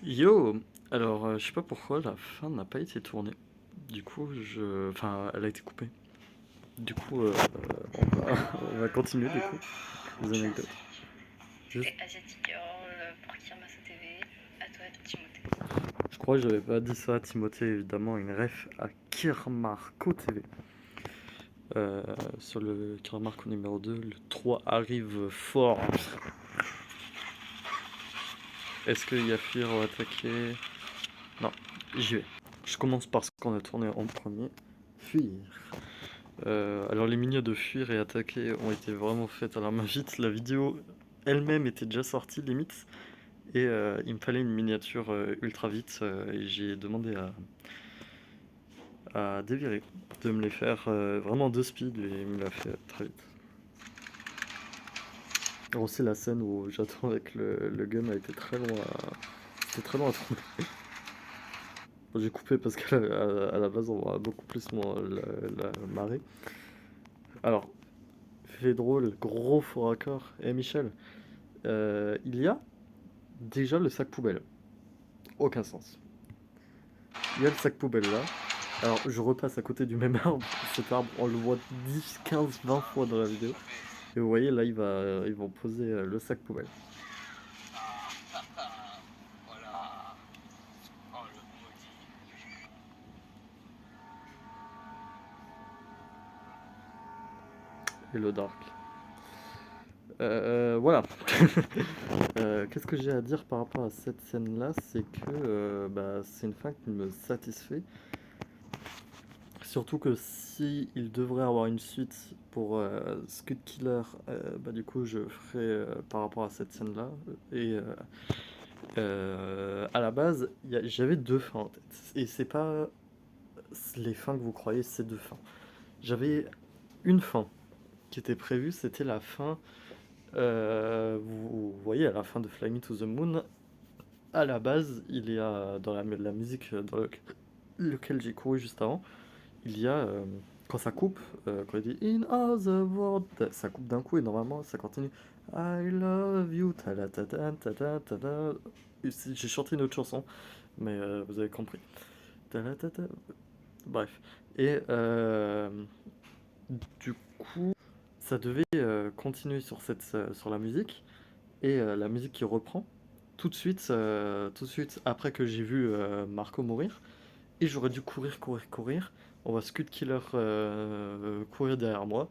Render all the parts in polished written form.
Yo! Alors, je sais pas pourquoi la fin n'a pas été tournée. Du coup, enfin, elle a été coupée. Du coup, on va continuer du coup, les anecdotes. Juste, C'était Asiatic Girl pour Kirmaso TV. À toi, Timothée. je crois que j'avais pas dit ça à Timothée, évidemment, une ref à Kirmarco TV. Sur le Kirmarco numéro 2, le 3 arrive fort. Est-ce que Yafir va attaquer? Non, j'y vais. Je commence par ce qu'on a tourné en premier. Fuir. Alors les minions de fuir et attaquer ont été vraiment faites à la main vite. La vidéo elle-même était déjà sortie limite. Et il me fallait une miniature ultra vite. Et j'ai demandé à Deviré de me les faire vraiment de speed. Et il me l'a fait très vite. Alors aussi la scène où j'attends avec le gun a été très loin c'était très loin à tourner. Bon, j'ai coupé parce qu'à la base on voit beaucoup plus la marée. Alors, fait drôle, gros faux raccord. Et Michel, il y a déjà le sac poubelle. Aucun sens. Il y a le sac poubelle là. Alors je repasse à côté du même arbre. Cet arbre, on le voit 10, 15, 20 fois dans la vidéo. Et vous voyez là, ils vont poser le sac poubelle. Voilà. Oh le maudit. Et le dark. Voilà. Qu'est-ce que j'ai à dire par rapport à cette scène là? C'est que bah, c'est une fin qui me satisfait. Surtout que si il devrait avoir une suite pour Scud Killer, bah du coup je ferai par rapport à cette scène-là. Et à la base, j'avais deux fins en tête. Et c'est pas les fins que vous croyez, c'est deux fins. J'avais une fin qui était prévue, c'était la fin. Vous voyez, à la fin de Fly Me to the Moon, à la base, il y a dans la musique dans lequel j'ai couru juste avant. Il y a quand ça coupe, quand il dit In other words, ça coupe d'un coup et normalement ça continue. I love you, ta ta ta ta ta ta ta. J'ai chanté une autre chanson, mais vous avez compris. Ta ta ta. Bref. Et du coup, ça devait continuer sur sur la musique et la musique qui reprend tout de suite après que j'ai vu Marco mourir. Et j'aurais dû courir, courir, courir. On voit Scud Killer courir derrière moi.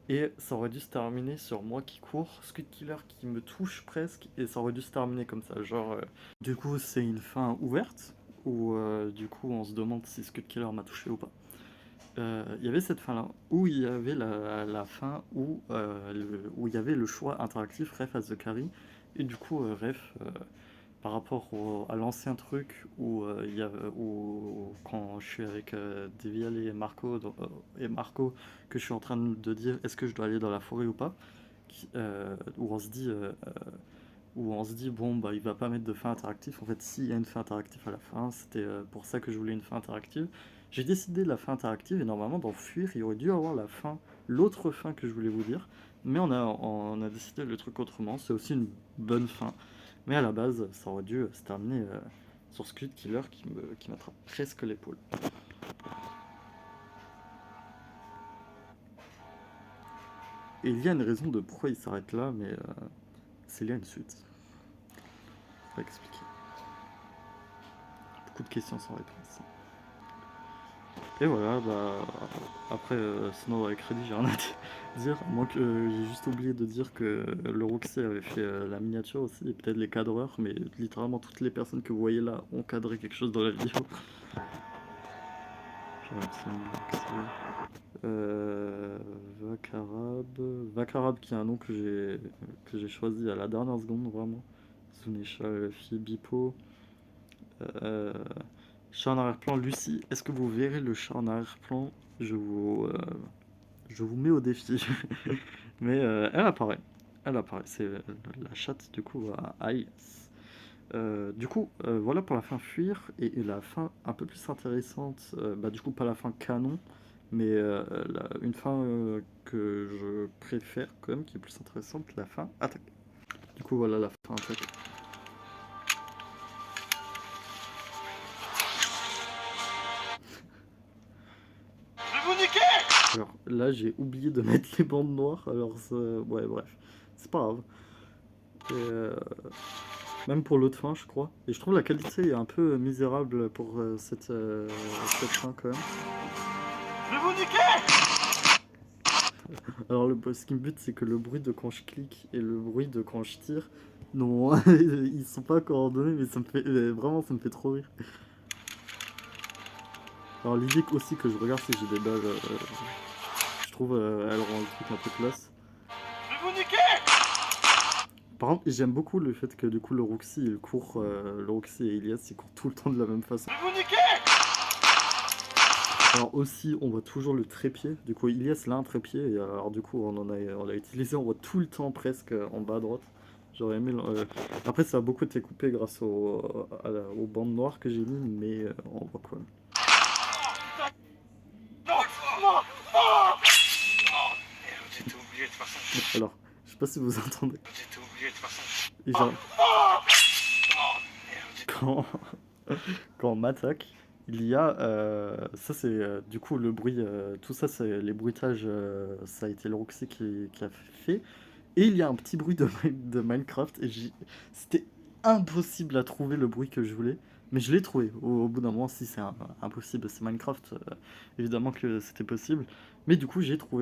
Et ça aurait dû se terminer sur moi qui cours, Scud Killer qui me touche presque. Et ça aurait dû se terminer comme ça. Genre, du coup, c'est une fin ouverte. Où du coup, on se demande si Scud Killer m'a touché ou pas. Il y avait cette fin là où il y avait la fin où il y avait le choix interactif Ref as the carry. Et du coup, Ref par rapport à l'ancien truc où quand je suis avec Devial et Marco que je suis en train de dire est-ce que je dois aller dans la forêt ou pas, où on se dit bon bah il va pas mettre de fin interactive. En fait, s'il y a une fin interactive à la fin, c'était pour ça que je voulais une fin interactive. J'ai décidé de la fin interactive et normalement dans Fuir il aurait dû avoir la fin, l'autre fin que je voulais vous dire, mais on a décidé le truc autrement. C'est aussi une bonne fin, mais à la base ça aurait dû se terminer sur Squid Killer qui m'attrape presque l'épaule. Et il y a une raison de pourquoi il s'arrête là, mais c'est lié à une suite. Faut expliquer. Beaucoup de questions sans réponse. Et voilà, bah, après, sinon avec Crédit, j'ai rien à dire. À moins que j'ai juste oublié de dire que le Roxy avait fait la miniature aussi, et peut-être les cadreurs, mais littéralement toutes les personnes que vous voyez là ont cadré quelque chose dans la vidéo. Euh, Vakarab qui est un nom que j'ai choisi à la dernière seconde, vraiment. Zunisha, Luffy, Bipo. Euh, Chat en arrière-plan, Lucie, est-ce que vous verrez le chat en arrière-plan? Je vous, euh, je vous mets au défi. Mais elle apparaît. Elle apparaît. C'est la chatte du coup à Ice. Du coup, voilà pour la fin fuir et la fin un peu plus intéressante. Bah, du coup, pas la fin canon, mais une fin que je préfère quand même, qui est plus intéressante, la fin attaque. Du coup, voilà la fin attaque. Alors là, j'ai oublié de mettre les bandes noires, alors ouais, bref, c'est pas grave. Et, même pour l'autre fin, je crois. Et je trouve la qualité est un peu misérable pour cette fin quand même. Je vais vous niquer! Alors ce qui me bute, c'est que le bruit de quand je clique et le bruit de quand je tire, non, ils sont pas coordonnés, mais ça me fait vraiment, ça me fait trop rire. Alors l'idée aussi que je regarde si j'ai des balles, je trouve elle rend le truc un peu classe. Je vais vous niquer! Par contre, j'aime beaucoup le fait que du coup le Roxy le Roxy et Ilias ils courent tout le temps de la même façon. Je vais vous niquer! Alors aussi, on voit toujours le trépied. Du coup, Ilias là un trépied et alors du coup on l'a utilisé, on voit tout le temps presque en bas à droite. J'aurais aimé. Après, ça a beaucoup été coupé grâce aux bandes noires que j'ai mis, mais on voit quoi. Non! Non! Oh! Oh! Merde, j'étais oublié de toute façon. Alors, je sais pas si vous entendez. J'étais oublié de toute façon. Et genre, Oh! Merde. quand on m'attaque, il y a. Ça, c'est du coup le bruit. Tout ça, c'est les bruitages. Ça a été le Roxy qui a fait. Et il y a un petit bruit de Minecraft. Et c'était impossible à trouver le bruit que je voulais. Mais je l'ai trouvé. Au bout d'un moment, si c'est impossible, c'est Minecraft. Évidemment que c'était possible. Mais du coup, j'ai quand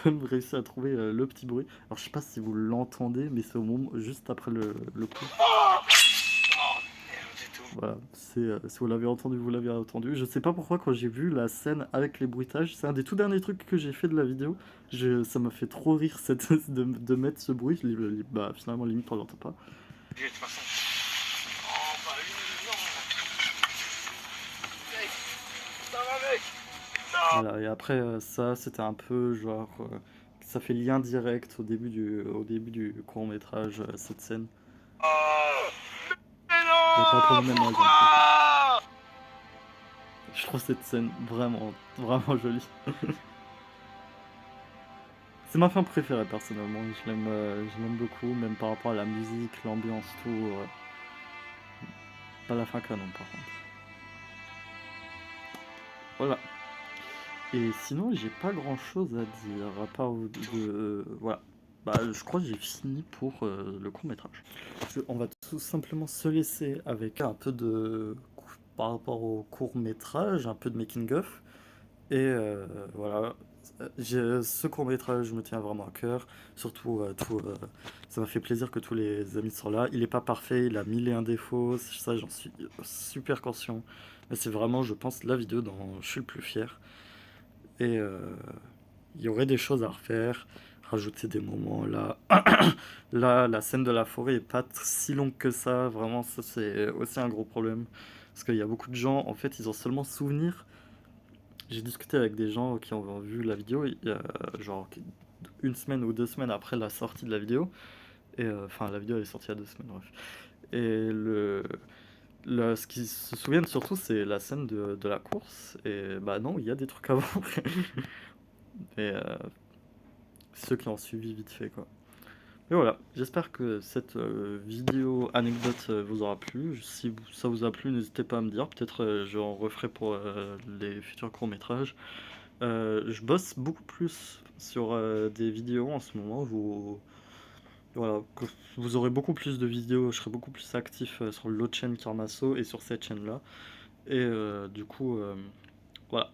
même réussi à trouver le petit bruit. Alors, je sais pas si vous l'entendez, mais c'est au moment juste après le coup. Voilà, si vous l'avez entendu, vous l'avez entendu. Je sais pas pourquoi quand j'ai vu la scène avec les bruitages, c'est un des tout derniers trucs que j'ai fait de la vidéo. Ça m'a fait trop rire de mettre ce bruit. Bah finalement limite on l'entend pas. De toute façon. Oh, bah lui, non. Mec, ça va, mec. Non. Voilà, et après ça c'était un peu genre ça fait lien direct au début du court métrage cette scène. Oh. Mais J'ai pas non. entendu même moi, Pourquoi? je trouve cette scène vraiment vraiment jolie. C'est ma fin préférée personnellement, je l'aime beaucoup, même par rapport à la musique, l'ambiance, tout. Pas la fin canon par contre. Voilà. Et sinon, j'ai pas grand chose à dire, à part voilà. Bah, je crois que j'ai fini pour le court métrage. On va tout simplement se laisser avec un peu par rapport au court métrage, un peu de making of. Et voilà, ce court métrage me tient vraiment à cœur. Surtout, ça m'a fait plaisir que tous les amis soient là. Il est pas parfait, il a mille et un défauts, ça j'en suis super conscient. Mais c'est vraiment, je pense, la vidéo dont je suis le plus fier. Et il y aurait des choses à refaire, rajouter des moments là. Là, la scène de la forêt est pas si longue que ça. Vraiment, ça c'est aussi un gros problème. Parce qu'il y a beaucoup de gens, en fait, ils ont seulement souvenir. J'ai discuté avec des gens qui ont vu la vidéo, genre une semaine ou 2 semaines après la sortie de la vidéo. Et enfin, la vidéo elle est sortie il y a 2 semaines, bref. Et ce qu'ils se souviennent surtout, c'est la scène de la course. Et bah non, il y a des trucs avant. Mais ceux qui ont suivi vite fait, quoi. Et voilà, j'espère que cette vidéo anecdote vous aura plu. Si ça vous a plu, n'hésitez pas à me dire. Peut-être j'en referai pour les futurs courts-métrages. Je bosse beaucoup plus sur des vidéos en ce moment. Voilà, vous aurez beaucoup plus de vidéos. Je serai beaucoup plus actif sur l'autre chaîne Karmaso et sur cette chaîne-là. Et du coup, voilà.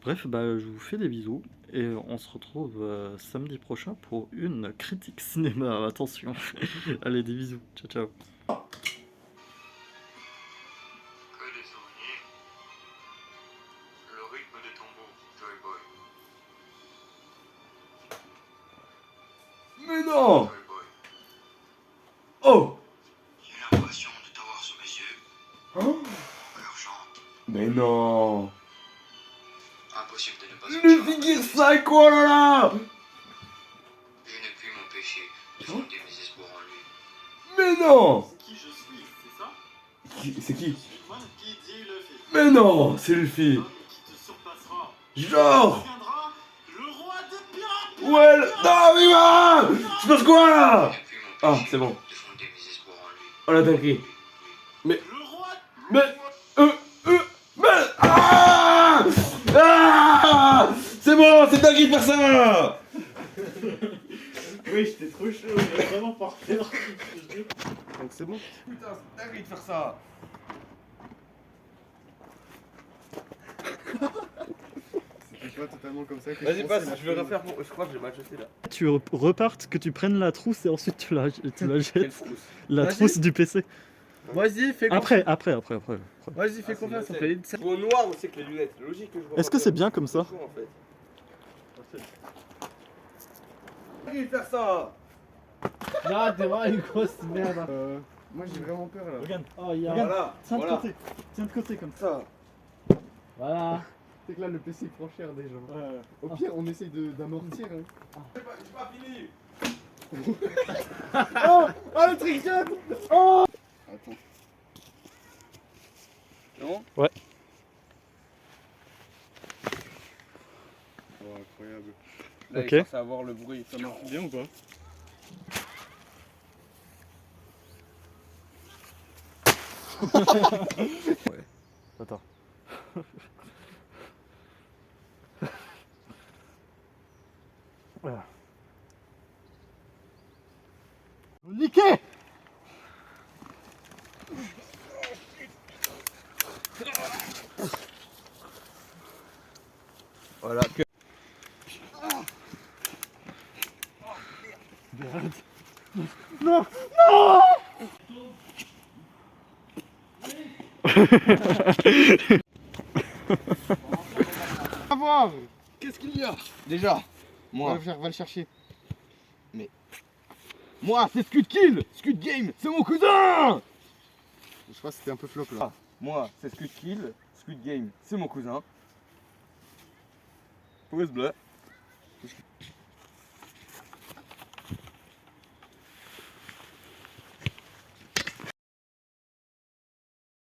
Bref, bah, je vous fais des bisous et on se retrouve samedi prochain pour une critique cinéma. Attention. Allez, des bisous. Ciao, ciao. Que des souvenirs. Le rythme des tombeaux, Joy Boy. Mais non! Joy Boy. Oh! J'ai l'impression de t'avoir sous mes yeux. Hein? Urgent. Mais non! Impossible de ne pas Le figure psycho là là! Je n'ai pu m'empêcher de fonder mes espoirs en lui. Mais non! Qui je suis, c'est ça? C'est qui? Moi qui dit le film. Mais non! C'est Luffy! L'homme qui te surpassera. Genre! Deviendra le roi des pirates. Ouais! Non, mais ah! Je passe quoi Je là? n'ai pu Ah, m'empêcher c'est bon. de fonder mes espoirs en lui. On a compris. Le roi. Mais. Mais. Ah! Ah! C'est bon! Non, c'est dingue de faire ça. Oui, j'étais trop chaud, il est vraiment par terre. Donc c'est bon. Putain, c'est dingue de faire ça. C'était pas totalement comme ça que Vas-y, je passe, pensais, là, je vais refaire. Je crois que j'ai mal jeté là. Tu repartes, que tu prennes la trousse et ensuite tu la Quelle jettes. frousse. La Vas-y. trousse du PC. Vas-y, fais Après. Vas-y, fais confiance, on fait une Pour au noir, on sait que les lunettes, c'est logique que je vois. Est-ce que c'est bien comme ça? En fait. Dingue de faire ça. Non, t'es vraiment une grosse merde. Moi j'ai vraiment peur là. Regarde, Oh, il y a. Voilà, tiens de voilà. côté. Tiens de côté comme Ça. Voilà. C'est que là le PC il prend cher déjà. Au pire, on essaye d'amortir. Hein. J'ai pas fini. Oh le trickshot. Oh attends. C'est bon? Ouais. Oh incroyable. Là, Ok. il est censé avoir le bruit. Ça marche bien ou pas? Attends. Voilà. Niqué. Voilà. Que... Non. Va voir. Qu'est-ce qu'il y a? Déjà, moi, Va le chercher. moi, c'est Squid Kill, Squid Game, c'est mon cousin. Je crois que c'était un peu flop là. Moi, c'est Squid Kill, Squid Game, c'est mon cousin. Pouce bleu.